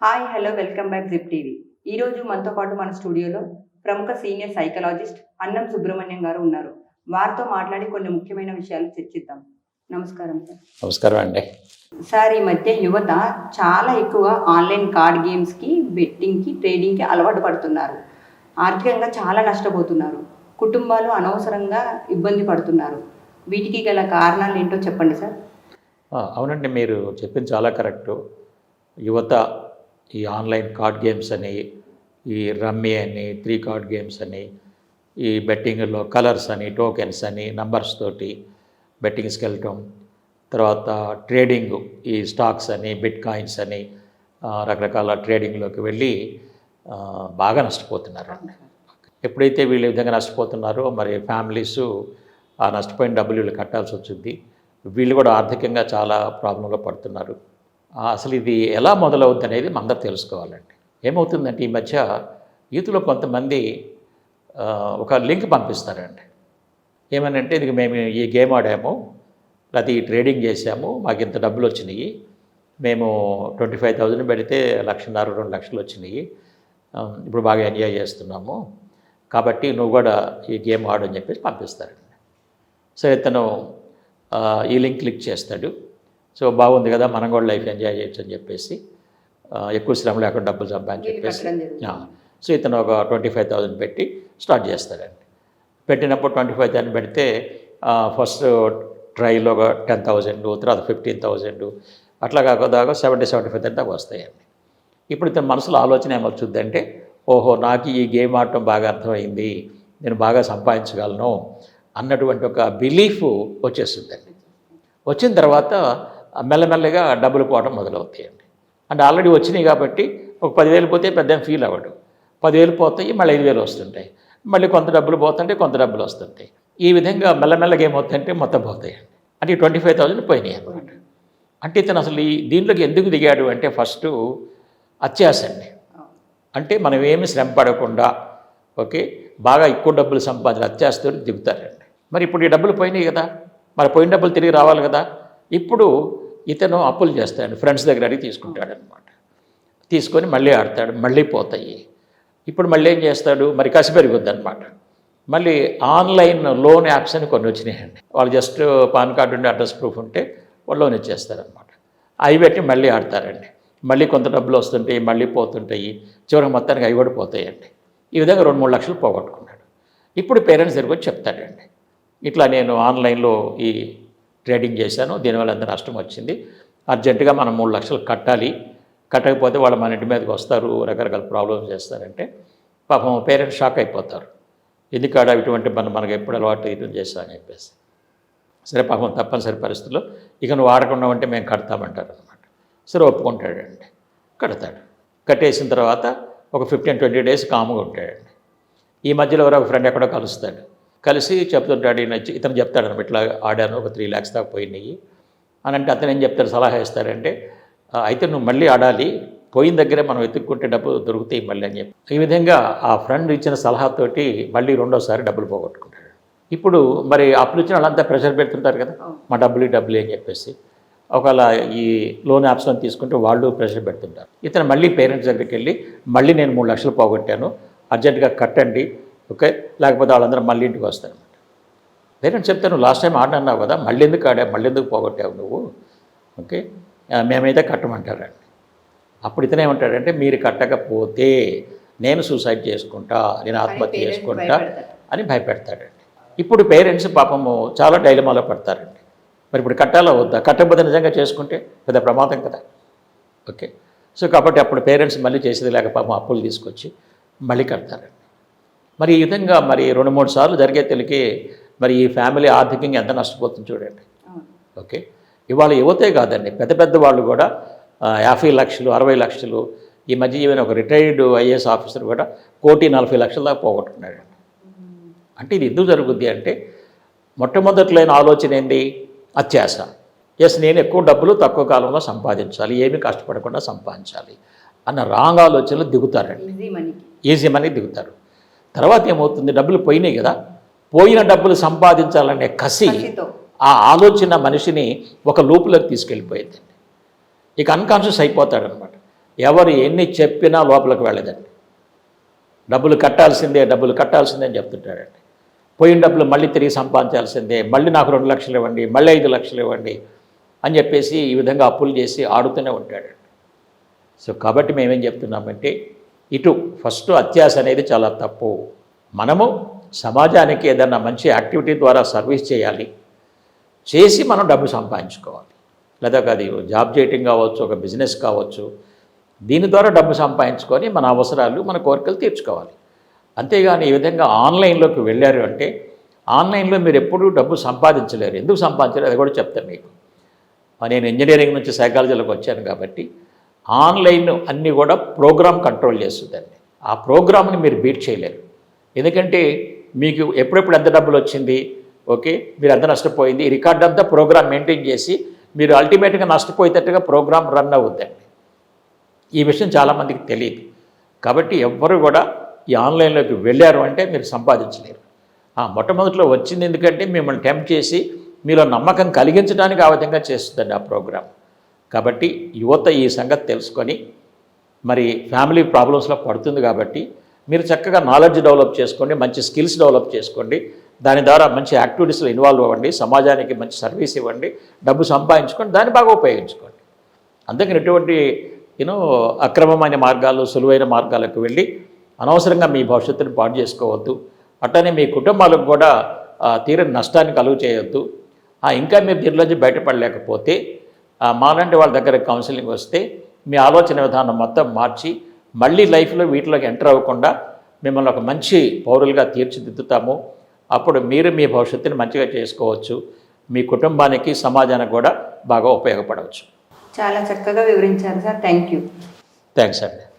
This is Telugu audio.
Hi hello welcome back zip TV. ఈరోజు మనతో పాటు మన స్టూడియోలో ప్రముఖ సీనియర్ సైకాలజిస్ట్ అన్నం సుబ్రహ్మణ్యం గారు ఉన్నారు. వారితో మాట్లాడి కొన్ని ముఖ్యమైన విషయాలు చర్చిద్దాం. నమస్కారం సార్. నమస్కారం అండి. సార్, ఈ మధ్య యువత చాలా ఎక్కువ ఆన్లైన్ కార్డ్ గేమ్స్కి, బెట్టింగ్కి, ట్రేడింగ్కి అలవాటు పడుతున్నారు. ఆర్థికంగా చాలా నష్టపోతున్నారు. కుటుంబాలు అనవసరంగా ఇబ్బంది పడుతున్నారు. వీటికి గల కారణాలు ఏంటో చెప్పండి సార్. అవునండి, మీరు చెప్పింది చాలా కరెక్టు. యువత ఈ ఆన్లైన్ కార్డ్ గేమ్స్ అని, ఈ రమ్మీ అని, 3 కార్డ్ గేమ్స్ అని, ఈ బెట్టింగ్లో కలర్స్ అని, టోకెన్స్ అని, నంబర్స్ తోటి బెట్టింగ్స్కి వెళ్ళటం, తర్వాత ట్రేడింగ్, ఈ స్టాక్స్ అని, బిట్ కాయిన్స్ అని, రకరకాల ట్రేడింగ్లోకి వెళ్ళి బాగా నష్టపోతున్నారు. ఎప్పుడైతే వీళ్ళు ఈ విధంగా నష్టపోతున్నారో మరి ఫ్యామిలీస్ ఆ నష్టపోయిన డబ్బులు వీళ్ళు కట్టాల్సి వచ్చింది. వీళ్ళు కూడా ఆర్థికంగా చాలా ప్రాబ్లంలో పడుతున్నారు. అసలు ఇది ఎలా మొదలవుద్ది అనేది మనందరూ తెలుసుకోవాలండి. ఏమవుతుందంటే ఈ మధ్య యూత్లో కొంతమంది ఒక లింక్ పంపిస్తారండి. ఏమనంటే ఇది మేము ఈ గేమ్ ఆడాము, లేకపోతే ఈ ట్రేడింగ్ చేసాము, మాకు ఇంత డబ్బులు వచ్చినాయి, మేము 25,000 పెడితే 1,50,000 2 లక్షలు వచ్చినాయి, ఇప్పుడు బాగా ఎంజాయ్ చేస్తున్నాము, కాబట్టి నువ్వు కూడా ఈ గేమ్ ఆడు అని చెప్పేసి పంపిస్తారండి. సో ఇతను ఈ లింక్ క్లిక్ చేస్తాడు. సో బాగుంది కదా, మనం కూడా లైఫ్ ఎంజాయ్ చేయొచ్చు అని చెప్పేసి ఎక్కువ శ్రమ లేకుండా డబ్బులు సంపాదించి చెప్పేసి సో ఇతను ఒక 25,000 పెట్టి స్టార్ట్ చేస్తాడండి. పెట్టినప్పుడు 25,000 పెడితే ఫస్ట్ ట్రైలో ఒక 10,000, తర్వాత 15,000, అట్లా కాకుండా 70,000-75,000 దాకా వస్తాయండి. ఇప్పుడు ఇతని మనసులో ఆలోచన ఏమొచ్చుద్దంటే, ఓహో నాకు ఈ గేమ్ ఆడటం బాగా అర్థమైంది, నేను బాగా సంపాదించగలను అన్నటువంటి ఒక బిలీఫ్ వచ్చేస్తుందండి. వచ్చిన తర్వాత మెల్లమెల్లగా డబ్బులు పోవడం మొదలవుతాయండి. అంటే ఆల్రెడీ వచ్చినాయి కాబట్టి ఒక 10,000 పోతే పెద్ద ఫీల్ అవ్వడు. 10,000 పోతాయి, మళ్ళీ 5,000 వస్తుంటాయి, మళ్ళీ కొంత డబ్బులు పోతుంటే కొంత డబ్బులు వస్తుంటాయి. ఈ విధంగా మెల్లమెల్లగా ఏమవుతాయంటే మొత్తం పోతాయండి. అంటే 25,000 పోయినాయి అన్నమాట. అంటే ఇతను అసలు దీంట్లోకి ఎందుకు దిగాడు అంటే ఫస్ట్ అత్యాశ అండి. అంటే మనం ఏమి శ్రమ పడకుండా బాగా ఎక్కువ డబ్బులు సంపాదించిన అత్యాశతో దిగుతారండి. మరి ఇప్పుడు ఈ డబ్బులు పోయినాయి కదా, మరి పోయిన డబ్బులు తిరిగి రావాలి కదా. ఇప్పుడు ఇతను అప్పులు చేస్తాడు, ఫ్రెండ్స్ దగ్గర అడిగి తీసుకుంటాడనమాట. తీసుకొని మళ్ళీ ఆడతాడు, మళ్ళీ పోతాయి. ఇప్పుడు మళ్ళీ ఏం చేస్తాడు, మరి కసి పెరుగుద్ది అనమాట. మళ్ళీ ఆన్లైన్ లోన్ యాప్స్ అని కొన్ని వచ్చినాయండి. వాళ్ళు జస్ట్ పాన్ కార్డు ఉండి అడ్రస్ ప్రూఫ్ ఉంటే వాళ్ళు లోన్ ఇచ్చేస్తారనమాట. అవి పెట్టి మళ్ళీ ఆడతారండి. మళ్ళీ కొంత డబ్బులు వస్తుంటాయి, మళ్ళీ పోతుంటాయి, చివరికి మొత్తానికి అవి కూడా పోతాయండి. ఈ విధంగా 2-3 లక్షలు పోగొట్టుకున్నాడు. ఇప్పుడు పేరెంట్స్ దగ్గరికి వచ్చి చెప్తాడండి, ఇట్లా నేను ఆన్లైన్లో ఈ ట్రేడింగ్ చేశాను, దీనివల్ల ఎంత నష్టం వచ్చింది, అర్జెంటుగా మనం 3 లక్షలు కట్టాలి, కట్టకపోతే వాళ్ళు మన ఇంటి మీదకి వస్తారు, రకరకాల ప్రాబ్లమ్స్ చేస్తారంటే పాపం పేరెంట్స్ షాక్ అయిపోతారు. ఎందుకాడ ఇటువంటి మనకు ఎప్పుడు అలవాటు ఇది చేస్తామని చెప్పేసి. సరే పాపం తప్పనిసరి పరిస్థితుల్లో ఇక నువ్వు ఆడకుండా ఉంటే మేము కడతామంటారు అనమాట. సరే ఒప్పుకుంటాడండి, కడతాడు. కట్టేసిన తర్వాత ఒక 15-20 డేస్ కాముగా ఉంటాడండి. ఈ మధ్యలో ఎవరో ఒక ఫ్రెండ్ ఎక్కడో కలుస్తాడు. కలిసి చెప్తుంటాడు, ఇతను చెప్తాడు అనమాట, ఇట్లా ఆడాను, ఒక 3 lakhs దాకా పోయినాయి అని. అంటే అతను ఏం చెప్తాడు, సలహా ఇస్తాడంటే, అయితే నువ్వు మళ్ళీ ఆడాలి, పోయిన దగ్గరే మనం వెతుక్కుంటే డబ్బులు దొరుకుతాయి మళ్ళీ అని చెప్పి. ఈ విధంగా ఆ ఫ్రెండ్ ఇచ్చిన సలహాతోటి మళ్ళీ రెండోసారి డబ్బులు పోగొట్టుకుంటాడు. ఇప్పుడు మరి అప్పులు ఇచ్చిన వాళ్ళంతా ప్రెషర్ పెడుతుంటారు కదా, మా డబ్బులు అని చెప్పేసి. ఒకవేళ ఈ లోన్ యాప్స్లో తీసుకుంటే వాళ్ళు ప్రెషర్ పెడుతుంటారు. ఇతను మళ్ళీ పేరెంట్స్ దగ్గరికి వెళ్ళి, మళ్ళీ నేను 3 లక్షలు పోగొట్టాను, అర్జెంటుగా కట్టండి, లేకపోతే వాళ్ళందరూ మళ్ళీ ఇంటికి వస్తారనమాట. పేరెంట్స్ చెప్తే, నువ్వు లాస్ట్ టైం ఆడినావు కదా, మళ్ళీ ఎందుకు ఆడావు, మళ్ళీ ఎందుకు పోగొట్టావు నువ్వు, మేమైతే కట్టమంటారండి. అప్పుడు ఇతనే ఉంటాడంటే, మీరు కట్టకపోతే నేను సూసైడ్ చేసుకుంటా, నేను ఆత్మహత్య చేసుకుంటా అని భయపెడతాడండి. ఇప్పుడు పేరెంట్స్ పాపము చాలా డైలమాలో పడతారండి. మరి ఇప్పుడు కట్టాలా వద్దా, కట్టకపోతే నిజంగా చేసుకుంటే పెద్ద ప్రమాదం కదా. సో కాబట్టి అప్పుడు పేరెంట్స్ మళ్ళీ చేసేది లేక పాపం అప్పులు తీసుకొచ్చి మళ్ళీ కడతారండి. మరి ఈ విధంగా మరి 2-3 సార్లు జరిగే తెలికి మరి ఈ ఫ్యామిలీ ఆర్థికంగా ఎంత నష్టపోతుంది చూడండి. ఇవాళ యువతే కాదండి, పెద్ద పెద్ద వాళ్ళు కూడా 50 లక్షలు 60 లక్షలు, ఈ మధ్య ఈవెన్ ఒక రిటైర్డ్ IAS ఆఫీసర్ కూడా 1,40,00,000 దాకా పోగొట్టుకున్నాడు. అంటే ఇది ఎందుకు జరుగుద్ది అంటే, మొట్టమొదట్లైన ఆలోచన ఏంటి, అత్యాశ. నేను ఎక్కువ డబ్బులు తక్కువ కాలంలో సంపాదించాలి, ఏమీ కష్టపడకుండా సంపాదించాలి అన్న రాంగ్ ఆలోచనలు దిగుతారండి. ఈజీ మనీ దిగుతారు. తర్వాత ఏమవుతుంది, డబ్బులు పోయినాయి కదా, పోయిన డబ్బులు సంపాదించాలనే కసి, ఆ ఆలోచన మనిషిని ఒక లూపులోకి తీసుకెళ్ళిపోయిందండి. ఇక అన్కాన్షియస్ అయిపోతాడనమాట. ఎవరు ఎన్ని చెప్పినా లోపలికి వెళ్ళదండి. డబ్బులు కట్టాల్సిందే అని చెప్తుంటాడండి. పోయిన డబ్బులు మళ్ళీ తిరిగి సంపాదించాల్సిందే, మళ్ళీ నాకు 2 లక్షలు ఇవ్వండి, మళ్ళీ 5 లక్షలు ఇవ్వండి అని చెప్పేసి ఈ విధంగా అప్పులు చేసి ఆడుతూనే ఉంటాడండి. సో కాబట్టి మేమేం చెప్తున్నామంటే ఇటు ఫస్ట్ అత్యాశ అనేది చాలా తప్పు. మనము సమాజానికి ఏదన్నా మంచి యాక్టివిటీ ద్వారా సర్వీస్ చేయాలి, చేసి మనం డబ్బు సంపాదించుకోవాలి. లేదా అది జాబ్ చేయటం కావచ్చు, ఒక బిజినెస్ కావచ్చు, దీని ద్వారా డబ్బు సంపాదించుకొని మన అవసరాలు మన కోరికలు తీర్చుకోవాలి. అంతేగాని ఈ విధంగా ఆన్లైన్లోకి వెళ్ళారు అంటే ఆన్లైన్లో మీరు ఎప్పుడూ డబ్బు సంపాదించలేరు. ఎందుకు సంపాదించలేరు అది కూడా చెప్తాను మీకు. నేను ఇంజనీరింగ్ నుంచి సైకాలజీలోకి వచ్చాను కాబట్టి ఆన్లైన్ అన్నీ కూడా ప్రోగ్రామ్ కంట్రోల్ చేస్తుందండి. ఆ ప్రోగ్రామ్ని మీరు బీట్ చేయలేరు. ఎందుకంటే మీకు ఎప్పుడెప్పుడు ఎంత డబ్బులు వచ్చింది, ఓకే, మీరు ఎంత నష్టపోయింది, ఈ రికార్డ్ అంతా ప్రోగ్రామ్ మెయింటైన్ చేసి మీరు అల్టిమేట్గా నష్టపోయేటట్టుగా ప్రోగ్రామ్ రన్ అవుద్దండి. ఈ విషయం చాలామందికి తెలియదు. కాబట్టి ఎవ్వరు కూడా ఈ ఆన్లైన్లోకి వెళ్ళారు అంటే మీరు సంపాదించలేరు. మొట్టమొదటిలో వచ్చింది ఎందుకంటే మిమ్మల్ని టెంప్ట్ చేసి మీలో నమ్మకం కలిగించడానికి ఆ విధంగా చేస్తుందండి ఆ ప్రోగ్రామ్. కాబట్టి యువత ఈ సంగతి తెలుసుకొని మరి ఫ్యామిలీ ప్రాబ్లమ్స్లో పడుతుంది కాబట్టి మీరు చక్కగా నాలెడ్జ్ డెవలప్ చేసుకోండి, మంచి స్కిల్స్ డెవలప్ చేసుకోండి, దాని ద్వారా మంచి యాక్టివిటీస్లో ఇన్వాల్వ్ అవ్వండి, సమాజానికి మంచి సర్వీస్ ఇవ్వండి, డబ్బు సంపాదించుకోండి, దాన్ని బాగా ఉపయోగించుకోండి. అందుకని ఎటువంటి అక్రమమైన మార్గాలు, సులువైన మార్గాలకు వెళ్ళి అనవసరంగా మీ భవిష్యత్తును పాడు చేసుకోవద్దు. అట్లనే మీ కుటుంబాలకు కూడా తీరని నష్టాన్ని కలుగు చేయొద్దు. ఇంకా మీరు దీనిలోంచి బయటపడలేకపోతే మాలాంటి వాళ్ళ దగ్గర కౌన్సిలింగ్ వస్తే మీ ఆలోచన విధానం మొత్తం మార్చి మళ్ళీ లైఫ్లో వీటిలోకి ఎంటర్ అవ్వకుండా మిమ్మల్ని ఒక మంచి పౌరులుగా తీర్చిదిద్దుతాము. అప్పుడు మీరు మీ భవిష్యత్తుని మంచిగా చేసుకోవచ్చు, మీ కుటుంబానికి సమాజానికి కూడా బాగా ఉపయోగపడవచ్చు. చాలా చక్కగా వివరించారు సార్. Thank you. థ్యాంక్స్ అండి.